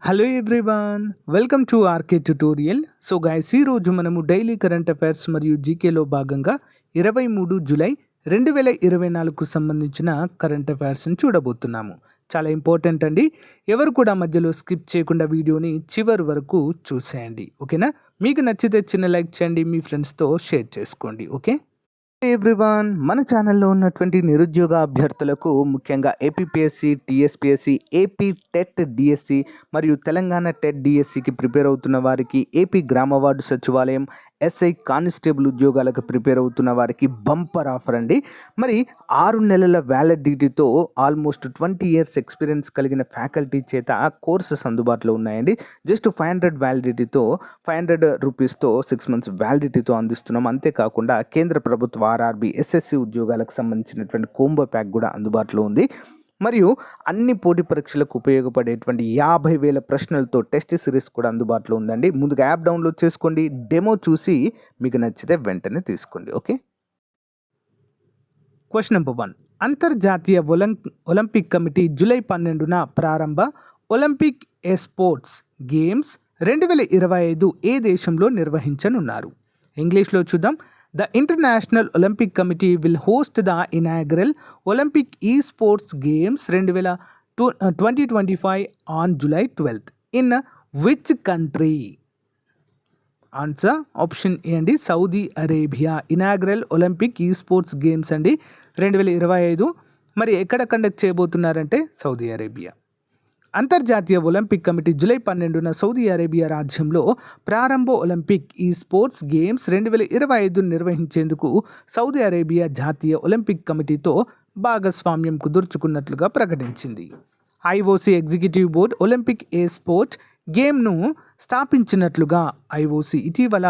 Hello everyone, welcome to RK tutorial. So guys, ఈరోజు మనము daily current affairs మరియు జీకేలో భాగంగా 23 జూలై 2024కు సంబంధించిన కరెంట్ అఫైర్స్ని చూడబోతున్నాము. చాలా ఇంపార్టెంట్ అండి. ఎవరు కూడా మధ్యలో స్కిప్ చేయకుండా వీడియోని చివరి వరకు చూసేయండి, ఓకేనా? మీకు నచ్చితే చిన్న లైక్ చేయండి, మీ ఫ్రెండ్స్తో షేర్ చేసుకోండి, ఓకే? ఎవ్రీవన్, మన ఛానల్లో ఉన్నటువంటి నిరుద్యోగ అభ్యర్థులకు ముఖ్యంగా APPSC, TSPSC, AP TET DSC మరియు తెలంగాణ టెట్ డిఎస్సికి ప్రిపేర్ అవుతున్న వారికి, ఏపీ గ్రామ వార్డు సచివాలయం, ఎస్ఐ కానిస్టేబుల్ ఉద్యోగాలకు ప్రిపేర్ అవుతున్న వారికి బంపర్ ఆఫర్ అండి. మరి 6 నెలల వ్యాలిడిటీతో ఆల్మోస్ట్ 20 ఇయర్స్ ఎక్స్పీరియన్స్ కలిగిన ఫ్యాకల్టీ చేత కోర్సెస్ అందుబాటులో ఉన్నాయండి. జస్ట్ 500 వ్యాలిడిటీతో 500 రూపీస్తో 6 months వ్యాలిడిటీతో అందిస్తున్నాం. అంతేకాకుండా కేంద్ర ప్రభుత్వ ఆర్ఆర్బి, ఎస్ఎస్సి ఉద్యోగాలకు సంబంధించినటువంటి కోంబో ప్యాక్ కూడా అందుబాటులో ఉంది. మరియు అన్ని పోటీ పరీక్షలకు ఉపయోగపడేటువంటి 50,000 ప్రశ్నలతో టెస్ట్ సిరీస్ కూడా అందుబాటులో ఉందండి. ముందుగా యాప్ డౌన్లోడ్ చేసుకోండి, డెమో చూసి మీకు నచ్చితే వెంటనే తీసుకోండి, ఓకే? Question number 1. అంతర్జాతీయ ఒలింపిక్ కమిటీ జూలై 12న ప్రారంభ ఒలింపిక్ స్పోర్ట్స్ గేమ్స్ 2025 ఏ దేశంలో నిర్వహించనున్నారు? ఇంగ్లీష్లో చూద్దాం. The International Olympic Committee will host the inaugural Olympic Esports Games 2025 on July 12th. In which country? Answer option A అండి, Saudi Arabia. Inaugural Olympic esports games అండి 2025 మరి ఎక్కడ conduct చేయబోతున్నారంటే సౌదీ అరేబియా. అంతర్జాతీయ ఒలింపిక్ కమిటీ జూలై 12న Saudi Arabia రాజ్యంలో ప్రారంభ Olympic esports games 2025 నిర్వహించేందుకు సౌదీ అరేబియా జాతీయ ఒలింపిక్ కమిటీతో భాగస్వామ్యం కుదుర్చుకున్నట్లుగా ప్రకటించింది. IOC executive board Olympic sport గేమ్ను స్థాపించినట్లుగా ఐఓసీ ఇటీవల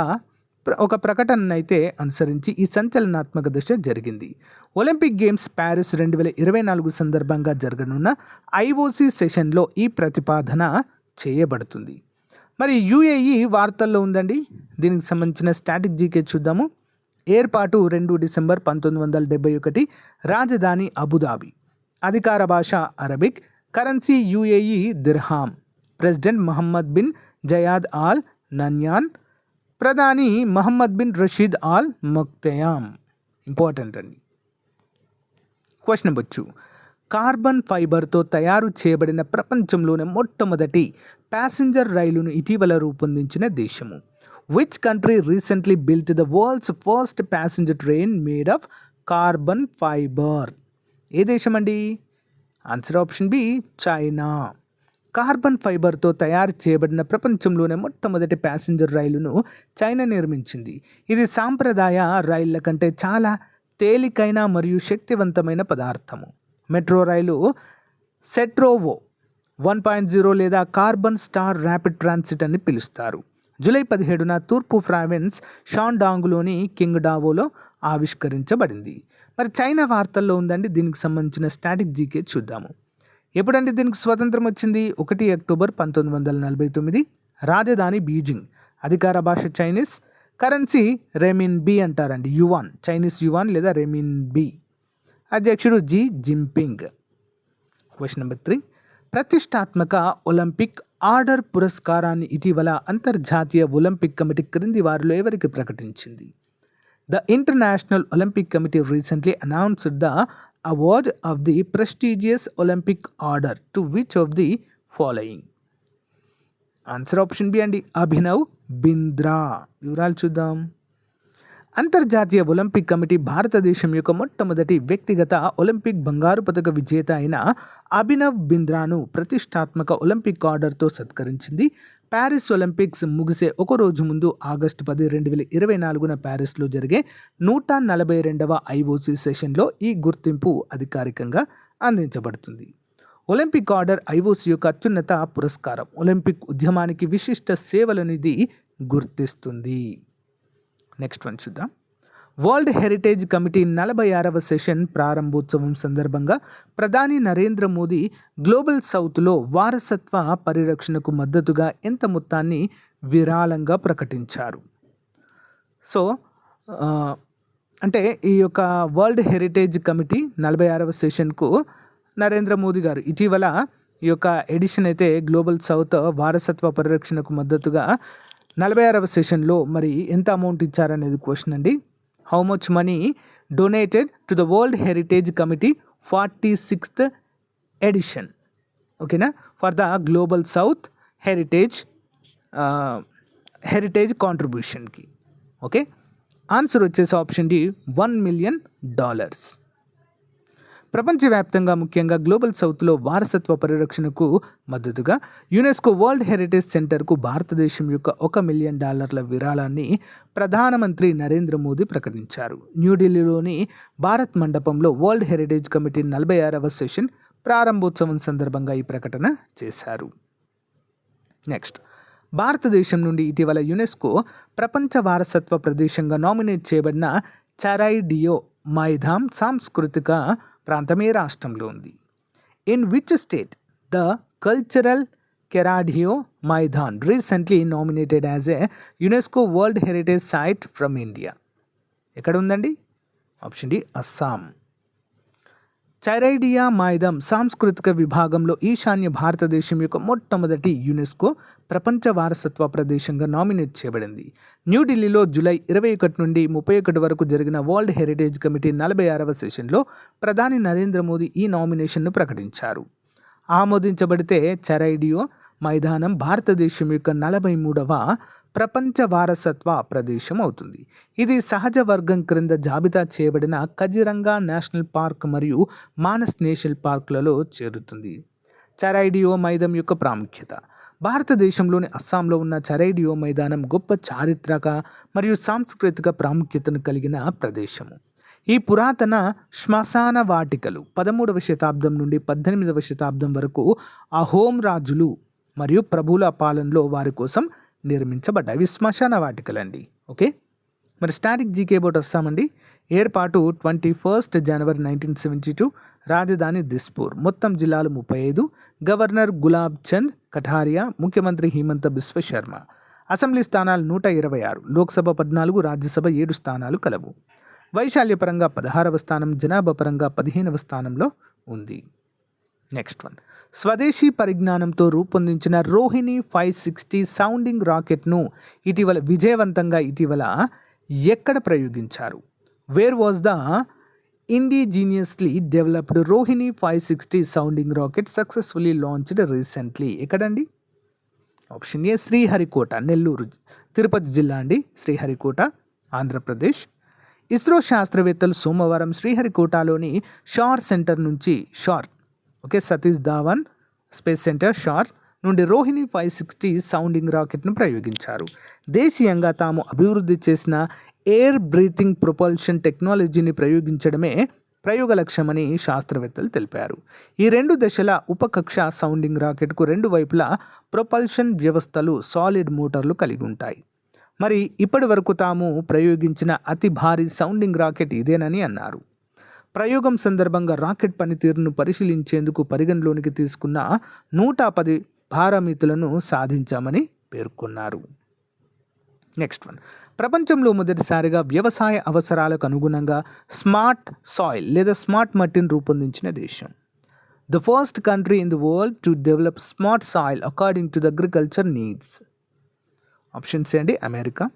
ఒక ప్రకటననైతే అనుసరించి ఈ సంచలనాత్మక దశ జరిగింది. ఒలింపిక్ గేమ్స్ ప్యారిస్ 2024 సందర్భంగా జరగనున్న ఐఓసీ సెషన్లో ఈ ప్రతిపాదన చేయబడుతుంది. మరి యుఏఈ వార్తల్లో ఉందండి. దీనికి సంబంధించిన స్టాటిక్ జీకే చూద్దాము. ఏర్పాటు 2 డిసెంబర్ 1971. రాజధాని అబుదాబి. అధికార భాష అరబిక్. కరెన్సీ UAE dirham. President Mohammed bin Zayed Al Nahyan. ప్రధాని Mohammed bin Rashid Al Maktoum. Important అండి. Question number 2. కార్బన్ ఫైబర్తో తయారు చేయబడిన ప్రపంచంలోనే మొట్టమొదటి ప్యాసింజర్ రైలును ఇటీవల రూపొందించిన దేశము? Which country recently built the world's first passenger train made of carbon fibre? ఏ దేశం అండి? Answer option B, China. Carbon ఫైబర్తో తయారు చేయబడిన ప్రపంచంలోనే మొట్టమొదటి ప్యాసింజర్ రైలును చైనా నిర్మించింది. ఇది సాంప్రదాయ రైళ్ల కంటే చాలా తేలికైన మరియు శక్తివంతమైన పదార్థము. మెట్రో రైలు సెట్రోవో 1.0 లేదా కార్బన్ స్టార్ ర్యాపిడ్ ట్రాన్సిట్ అని పిలుస్తారు. జూలై 17న తూర్పు ఫ్రావిన్స్ షాండాంగ్లోని కింగ్డావోలో ఆవిష్కరించబడింది. మరి చైనా వార్తల్లో ఉందండి. దీనికి సంబంధించిన స్టాటిక్ జీకే చూద్దాము. ఎప్పుడంటే దీనికి స్వతంత్రం వచ్చింది? 1 అక్టోబర్ 1949. రాజధాని బీజింగ్. అధికార భాష చైనీస్. కరెన్సీ రెమిన్ బి అంటారండి, యువాన్, చైనీస్ యువాన్ లేదా రెమిన్ బి. అధ్యక్షుడు జీ జిన్పింగ్. Question number 3. ప్రతిష్టాత్మక ఒలింపిక్ ఆర్డర్ పురస్కారాన్ని ఇటీవల అంతర్జాతీయ ఒలింపిక్ కమిటీ క్రింది వారిలో ఎవరికి ప్రకటించింది? The International Olympic Committee recently announced the award of the prestigious Olympic Order to which of the following? Answer option B అండి, అభినవ్ బింద్రా. వివరాలు చూద్దాం. అంతర్జాతీయ ఒలింపిక్ కమిటీ భారతదేశం యొక్క మొట్టమొదటి వ్యక్తిగత ఒలింపిక్ బంగారు పతక విజేత అయిన అభినవ్ బింద్రాను ప్రతిష్టాత్మక ఒలింపిక్ ఆర్డర్తో సత్కరించింది. ప్యారిస్ ఒలింపిక్స్ ముగిసే ఒక రోజు ముందు ఆగస్టు 10, 2024న ప్యారిస్లో జరిగే 142వ ఐఓసీ సెషన్లో ఈ గుర్తింపు అధికారికంగా అందించబడుతుంది. ఒలింపిక్ ఆర్డర్ ఐఓసీ యొక్క అత్యున్నత పురస్కారం. ఒలింపిక్ ఉద్యమానికి విశిష్ట సేవలను ఇది గుర్తిస్తుంది. నెక్స్ట్ వన్ చూద్దాం. వరల్డ్ హెరిటేజ్ కమిటీ 46వ సెషన్ ప్రారంభోత్సవం సందర్భంగా ప్రధాని నరేంద్ర మోదీ గ్లోబల్ సౌత్లో వారసత్వ పరిరక్షణకు మద్దతుగా ఎంత మొత్తాన్ని విరాళంగా ప్రకటించారు? సో అంటే ఈ యొక్క వరల్డ్ హెరిటేజ్ కమిటీ 46వ సెషన్కు నరేంద్ర మోదీ గారు ఇటీవల ఈ యొక్క ఎడిషన్ అయితే గ్లోబల్ సౌత్ వారసత్వ పరిరక్షణకు మద్దతుగా 46వ సెషన్లో మరి ఎంత అమౌంట్ ఇచ్చారనేది క్వశ్చన్ అండి. How much money donated to the world heritage committee 46th edition, ఓకేనా, for the global south heritage కాంట్రిబ్యూషన్కి. ఓకే, ఆన్సర్ వచ్చేసి ఆప్షన్ డి $1 million. ప్రపంచవ్యాప్తంగా ముఖ్యంగా గ్లోబల్ సౌత్లో వారసత్వ పరిరక్షణకు మద్దతుగా యునెస్కో వరల్డ్ హెరిటేజ్ సెంటర్కు భారతదేశం యొక్క $1 million విరాళాన్ని ప్రధానమంత్రి నరేంద్ర మోదీ ప్రకటించారు. న్యూఢిల్లీలోని భారత్ మండపంలో వరల్డ్ హెరిటేజ్ కమిటీ 46వ సెషన్ ప్రారంభోత్సవం సందర్భంగా ఈ ప్రకటన చేశారు. నెక్స్ట్, భారతదేశం నుండి ఇటీవల యునెస్కో ప్రపంచ వారసత్వ ప్రదేశంగా నామినేట్ చేయబడిన చరైడియో మైదామ్ సాంస్కృతిక ప్రాంతం ఏ రాష్ట్రంలో ఉంది? In which state the cultural Charaideo Maidam recently nominated as a UNESCO world heritage site from India? ఎక్కడ ఉందండి? Option D Assam. చరైడియా మైదామ్ సాంస్కృతిక విభాగంలో ఈశాన్య భారతదేశం యొక్క మొట్టమొదటి యునెస్కో ప్రపంచ వారసత్వ ప్రదేశంగా నామినేట్ చేయబడింది. న్యూఢిల్లీలో జూలై 21 నుండి 31 వరకు జరిగిన వరల్డ్ హెరిటేజ్ కమిటీ 46వ సెషన్లో ప్రధాని నరేంద్ర మోదీ ఈ నామినేషన్ను ప్రకటించారు. ఆమోదించబడితే చరైడియో మైదానం భారతదేశం యొక్క 43వ ప్రపంచ వారసత్వ ప్రదేశం అవుతుంది. ఇది సహజ వర్గం క్రింద జాబితా చేయబడిన కజిరంగా నేషనల్ పార్క్ మరియు మానస్ నేషనల్ పార్క్లలో చేరుతుంది. చరైడియో మైదానం యొక్క ప్రాముఖ్యత. భారతదేశంలోని అస్సాంలో ఉన్న చరైడియో మైదానం గొప్ప చారిత్రక మరియు సాంస్కృతిక ప్రాముఖ్యతను కలిగిన ప్రదేశము. ఈ పురాతన శ్మశాన వాటికలు 13వ శతాబ్దం నుండి 18వ శతాబ్దం వరకు అహోం రాజులు మరియు ప్రభువుల పాలనలో వారి కోసం నిర్మించబడ్డాయి. శ్మశాన వాటికలండి. ఓకే, మరి స్టాటిక్ జీకే బోర్డు వస్తామండి. ఏర్పాటు 21 జనవరి 1972. రాజధాని దిస్పూర్. మొత్తం జిల్లాలు 35. గవర్నర్ గులాబ్ చంద్ కఠారియా, ముఖ్యమంత్రి హిమంత బిశ్వ శర్మ. అసెంబ్లీ స్థానాలు 126, లోక్సభ 14, రాజ్యసభ 7 స్థానాలు కలవు. వైశాల్యపరంగా 16వ స్థానం, జనాభా పరంగా 15వ స్థానంలో ఉంది. నెక్స్ట్ వన్, స్వదేశీ పరిజ్ఞానంతో రూపొందించిన రోహిణి 560 సౌండింగ్ రాకెట్ను విజయవంతంగా ఎక్కడ ప్రయోగించారు? Where was the indigenously developed Rohini 560 sounding rocket successfully launched recently? ఎక్కడండి? ఆప్షన్ ఏ శ్రీహరికోట, నెల్లూరు, తిరుపతి జిల్లా అండి. శ్రీహరికోట, ఆంధ్రప్రదేశ్. ఇస్రో శాస్త్రవేత్తలు సోమవారం శ్రీహరికోటలోని షార్ సెంటర్ నుంచి సతీష్ ధావన్ స్పేస్ సెంటర్ షార్ నుండి రోహిణి 560 సౌండింగ్ రాకెట్ను ప్రయోగించారు. దేశీయంగా తాము అభివృద్ధి చేసిన ఎయిర్ బ్రీతింగ్ ప్రొపల్షన్ టెక్నాలజీని ప్రయోగించడమే ప్రయోగ లక్ష్యమని శాస్త్రవేత్తలు తెలిపారు. ఈ 2 దశల ఉపకక్ష సౌండింగ్ రాకెట్కు 2 వైపులా ప్రొపల్షన్ వ్యవస్థలు, సాలిడ్ మోటార్లు కలిగి ఉంటాయి. మరి ఇప్పటి వరకు తాము ప్రయోగించిన అతి భారీ సౌండింగ్ రాకెట్ ఇదేనని అన్నారు. ప్రయోగం సందర్భంగా రాకెట్ పనితీరును పరిశీలించేందుకు పరిగణలోనికి తీసుకున్న 110 పారామితులను సాధించామని పేర్కొన్నారు. నెక్స్ట్ వన్, ప్రపంచంలో మొదటిసారిగా వ్యవసాయ అవసరాలకు అనుగుణంగా స్మార్ట్ సాయిల్ లేదా స్మార్ట్ మట్టిని రూపొందించిన దేశం. The first country in the world to develop smart soil according to the agriculture needs. Options ఏంటి? అమెరికా.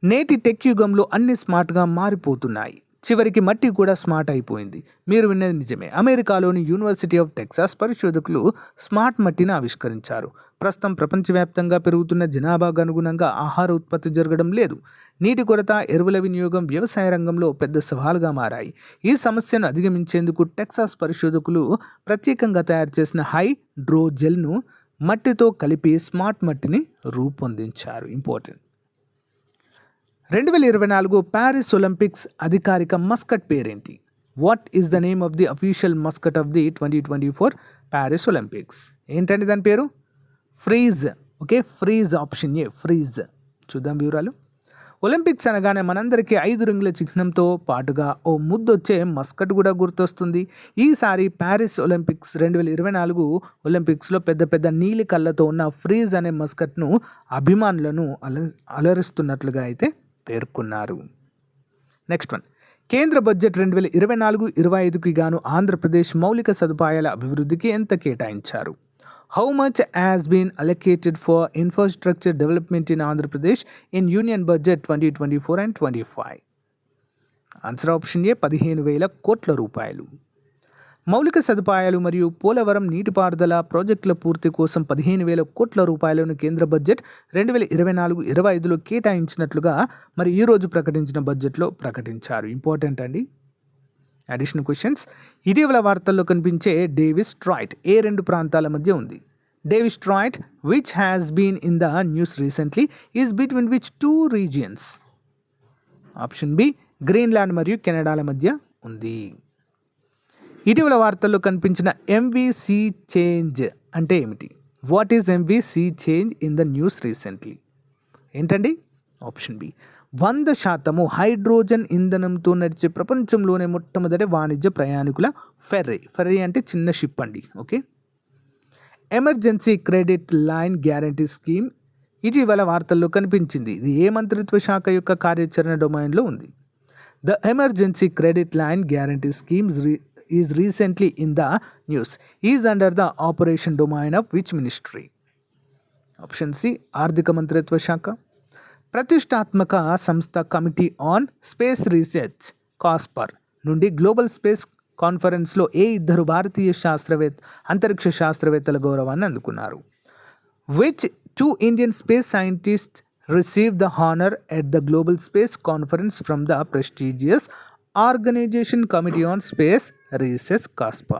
నేటి టెక్ యుగంలో అన్ని స్మార్ట్గా మారిపోతున్నాయి. చివరికి మట్టి కూడా స్మార్ట్ అయిపోయింది. మీరు విన్నది నిజమే. అమెరికాలోని యూనివర్సిటీ ఆఫ్ టెక్సాస్ పరిశోధకులు స్మార్ట్ మట్టిని ఆవిష్కరించారు. ప్రస్తుతం ప్రపంచవ్యాప్తంగా పెరుగుతున్న జనాభాకు అనుగుణంగా ఆహార ఉత్పత్తి జరగడం లేదు. నీటి కొరత, ఎరువుల వినియోగం వ్యవసాయ రంగంలో పెద్ద సవాలుగా మారాయి. ఈ సమస్యను అధిగమించేందుకు టెక్సాస్ పరిశోధకులు ప్రత్యేకంగా తయారు చేసిన హైడ్రోజెల్ను మట్టితో కలిపి స్మార్ట్ మట్టిని రూపొందించారు. ఇంపార్టెంట్. 2024 ప్యారిస్ ఒలింపిక్స్ అధికారిక మస్కట్ పేరేంటి? What is the name of the official Muscat of the 2024 Paris Olympics? ఏంటండి దాని పేరు? Freeze. Okay, freeze. Option A freeze. చూద్దాం వివరాలు. ఒలింపిక్స్ అనగానే మనందరికీ 5 రింగుల చిహ్నంతో పాటుగా ఓ ముద్దొచ్చే మస్కట్ కూడా గుర్తొస్తుంది. ఈసారి ప్యారిస్ ఒలింపిక్స్ 2024 ఒలింపిక్స్లో పెద్ద నీలి కళ్ళతో ఉన్న ఫ్రీజ్ అనే మస్కట్ను అభిమానులను అలరిస్తున్నట్లుగా అయితే పేర్కొన్నారు. నెక్స్ట్ వన్, కేంద్ర బడ్జెట్ 2024-25కి గాను ఆంధ్రప్రదేశ్ మౌలిక సదుపాయాల అభివృద్ధికి ఎంత కేటాయించారు? How much has been allocated for infrastructure development in Andhra Pradesh in union budget 2024 and 25? Answer option A 15,000 కోట్ల రూపాయలు. మౌలిక సదుపాయాలు మరియు పోలవరం నీటిపారుదల ప్రాజెక్టుల పూర్తి కోసం 15,000 కోట్ల రూపాయలను కేంద్ర బడ్జెట్ 2024-25లో కేటాయించినట్లుగా మరి ఈరోజు ప్రకటించిన బడ్జెట్లో ప్రకటించారు. ఇంపార్టెంట్ అండి. Additional questions. ఇటీవల వార్తల్లో కనిపించే డేవిస్ స్ట్రాయిట్ ఏ రెండు ప్రాంతాల మధ్య ఉంది? Davis Strait which has been in the news recently is between which two regions? Option B Greenland మరియు కెనడాల మధ్య ఉంది. ఇటీవల వార్తల్లో కనిపించిన ఎంవీసీ చేంజ్ అంటే ఏమిటి? What is MVC change in the news recently? ఏంటండి? ఆప్షన్ బి 100% హైడ్రోజన్ ఇంధనంతో నడిచే ప్రపంచంలోనే మొట్టమొదటి వాణిజ్య ప్రయాణికుల ఫెర్రీ అంటే చిన్న షిప్ అండి. Okay. Emergency credit line guarantee scheme ఇటీవల వార్తల్లో కనిపించింది. ఇది ఏ మంత్రిత్వ శాఖ యొక్క కార్యాచరణ డొమైన్లో ఉంది? The emergency credit line guarantee scheme is recently in the news is under the operation domain of which ministry? Option C ఆర్థిక మంత్రిత్వ శాఖ. ప్రతిష్టాత్మక సంస్థ committee on space research Casper నుండి గ్లోబల్ స్పేస్ కాన్ఫరెన్స్లో ఏ ఇద్దరు భారతీయ అంతరిక్ష శాస్త్రవేత్తల గౌరవాన్ని అందుకున్నారు? Which two Indian space scientists received the honor at the global space conference from the prestigious organisation committee on space research కాస్పా?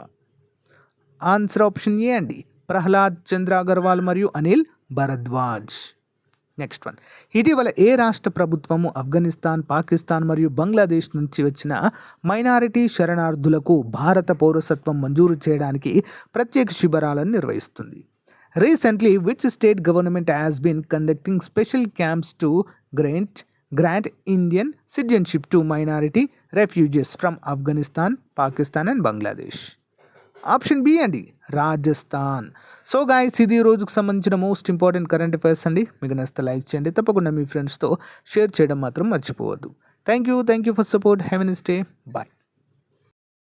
ఆన్సర్ ఆప్షన్ ఏ అండి ప్రహ్లాద్ చంద్ర అగర్వాల్ మరియు అనిల్ భరద్వాజ్. Next one. ఇటీవల ఏ రాష్ట్ర ప్రభుత్వము ఆఫ్ఘనిస్తాన్, పాకిస్తాన్ మరియు బంగ్లాదేశ్ నుంచి వచ్చిన మైనారిటీ శరణార్థులకు భారత పౌరసత్వం మంజూరు చేయడానికి ప్రత్యేక శిబిరాలను నిర్వహిస్తుంది? Recently which state government has been conducting special camps to grant Indian citizenship to minority refugees from Afghanistan, Pakistan and Bangladesh? Option B అండి రాజస్థాన్. సో గాయ్స్, ఇది రోజుకు సంబంధించిన మోస్ట్ ఇంపార్టెంట్ కరెంట్ అఫైర్స్ అండి. మీకు నచ్చితే లైక్ చేయండి, తప్పకుండా మీ ఫ్రెండ్స్తో షేర్ చేయడం మాత్రం మర్చిపోవద్దు. Thank you for support. Have a nice day. Bye.